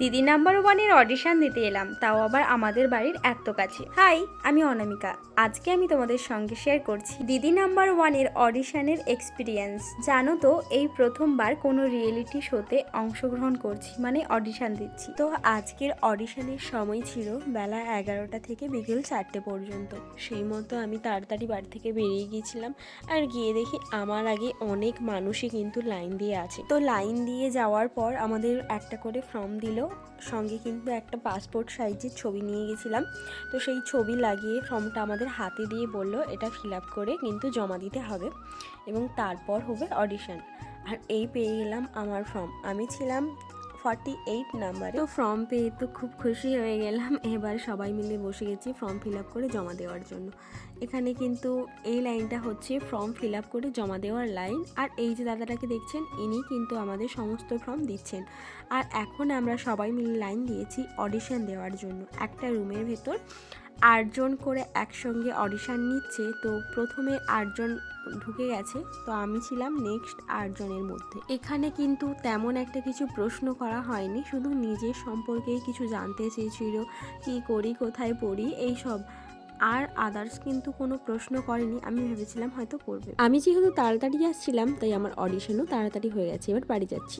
দিদি নাম্বার ওয়ানের অডিশন দিতে এলাম, তাও আবার আমাদের বাড়ির এত কাছে। হাই, আমি অনামিকা। আজকে আমি তোমাদের সঙ্গে শেয়ার করছি দিদি নাম্বার ওয়ানের অডিশনের এক্সপিরিয়েন্স। জানো তো, এই প্রথমবার কোনো রিয়েলিটি শোতে অংশগ্রহণ করছি, মানে অডিশন দিচ্ছি। তো আজকের অডিশনের সময় ছিল বেলা 11টা থেকে বিকেল 4টে পর্যন্ত। সেই মতো আমি তাড়াতাড়ি বাড়ি থেকে বেরিয়ে গিয়েছিলাম, আর গিয়ে দেখি আমার আগে অনেক মানুষই কিন্তু লাইন দিয়ে আছে। তো লাইন দিয়ে যাওয়ার পর আমাদের একটা করে ফর্ম দিল, সঙ্গে কিন্তু একটা পাসপোর্ট সাইজের ছবি নিয়ে গেছিলাম। তো সেই ছবি লাগিয়ে ফর্মটা আমাদের হাতে দিয়ে বলল এটা ফিল আপ করে কিন্তু জমা দিতে হবে এবং তারপর হবে অডিশন। আর এই পেয়ে গেলাম আমার ফর্ম। আমি ছিলাম 48 নাম্বারে। তো ফর্ম পেয়ে তো খুব খুশি হয়ে গেলাম। এবার সবাই মিলে বসে গেছি ফর্ম ফিল আপ করে জমা দেওয়ার জন্য। এখানে কিন্তু এই লাইনটা হচ্ছে ফর্ম ফিল আপ করে জমা দেওয়ার লাইন। আর এই যে দাদাটাকে দেখছেন, ইনি কিন্তু আমাদের সমস্ত ফর্ম দিচ্ছেন। আর এখন আমরা সবাই মিলে লাইন দিয়েছি অডিশন দেওয়ার জন্য। একটা রুমের ভেতর 8 জন করে একসঙ্গে অডিশন নিচ্ছে। তো প্রথমে 8 জন ঢুকে গেছে, তো আমি ছিলাম নেক্সট 8 জনের মধ্যে। এখানে কিন্তু তেমন একটা কিছু প্রশ্ন করা হয়নি, শুধু নিজের সম্পর্কেই কিছু জানতে চেয়েছিল, কী করি, কোথায় পড়ি, এইসব। আর আদার্স কিন্তু কোনো প্রশ্ন করেনি। আমি ভেবেছিলাম হয়তো করবে। আমি যেহেতু তাড়াতাড়ি আসছিলাম, তাই আমার অডিশনও তাড়াতাড়ি হয়ে গেছে। এবার বাড়ি যাচ্ছি।